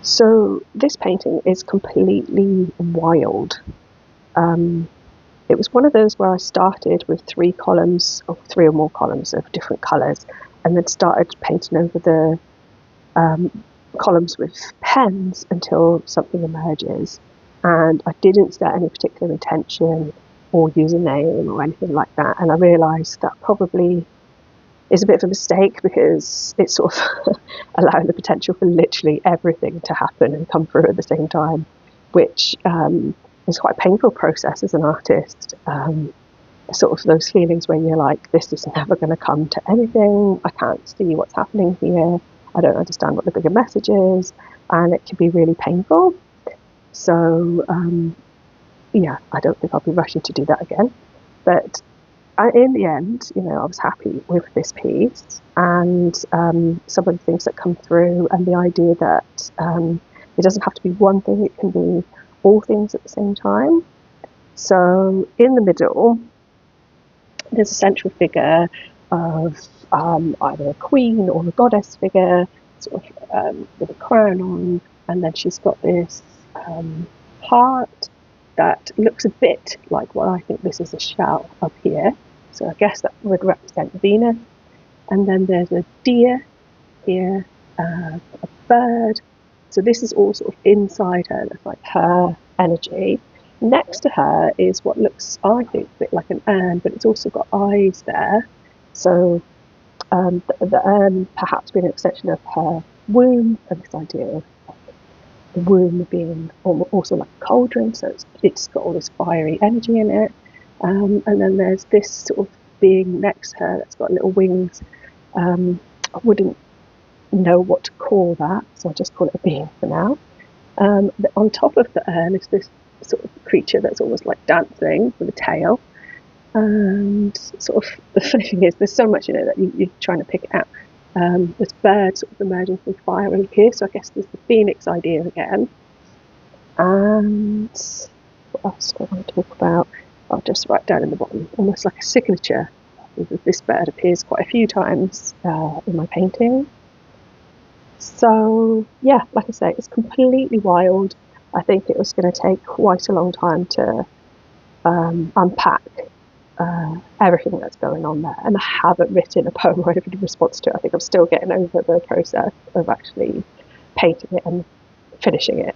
So this painting is completely wild. Um, it was one of those where I started with 3 columns, or 3 or more columns of different colours, and then started painting over the columns with pens until something emerges. And I didn't set any particular intention or username or anything like that. And I realised that probably is a bit of a mistake, because it's sort of allowing the potential for literally everything to happen and come through at the same time, which is quite a painful process as an artist. Sort of those feelings when you're like, this is never going to come to anything, I can't see what's happening here, I don't understand what the bigger message is, and it can be really painful. So yeah, I don't think I'll be rushing to do that again. But in the end, I was happy with this piece, and some of the things that come through, and the idea that it doesn't have to be one thing, it can be all things at the same time. So in the middle, there's a central figure of either a queen or a goddess figure, sort of with a crown on, and then she's got this heart that looks a bit like what I think this is a shell up here. So I guess that would represent Venus. And then there's a deer here, a bird. So this is all sort of inside her, that's like her energy. Next to her is what looks, I think, a bit like an urn, but it's also got eyes there. So the urn perhaps being an extension of her womb, and this idea of the womb being also like a cauldron, so it's got all this fiery energy in it. And then there's this sort of being next to her that's got little wings. I wouldn't know what to call that, so I'll just call it a being for now. On top of the urn is this sort of creature that's almost like dancing with a tail. And sort of the funny thing is, there's so much in it that you're trying to pick it out. This bird sort of emerging from fire and here, so I guess there's the phoenix idea again. And what else do I want to talk about? I'll just write down in the bottom, almost like a signature. This bird appears quite a few times in my painting. So yeah, like I say, it's completely wild. I think it was going to take quite a long time to unpack everything that's going on there. And I haven't written a poem or anything in response to it. I think I'm still getting over the process of actually painting it and finishing it.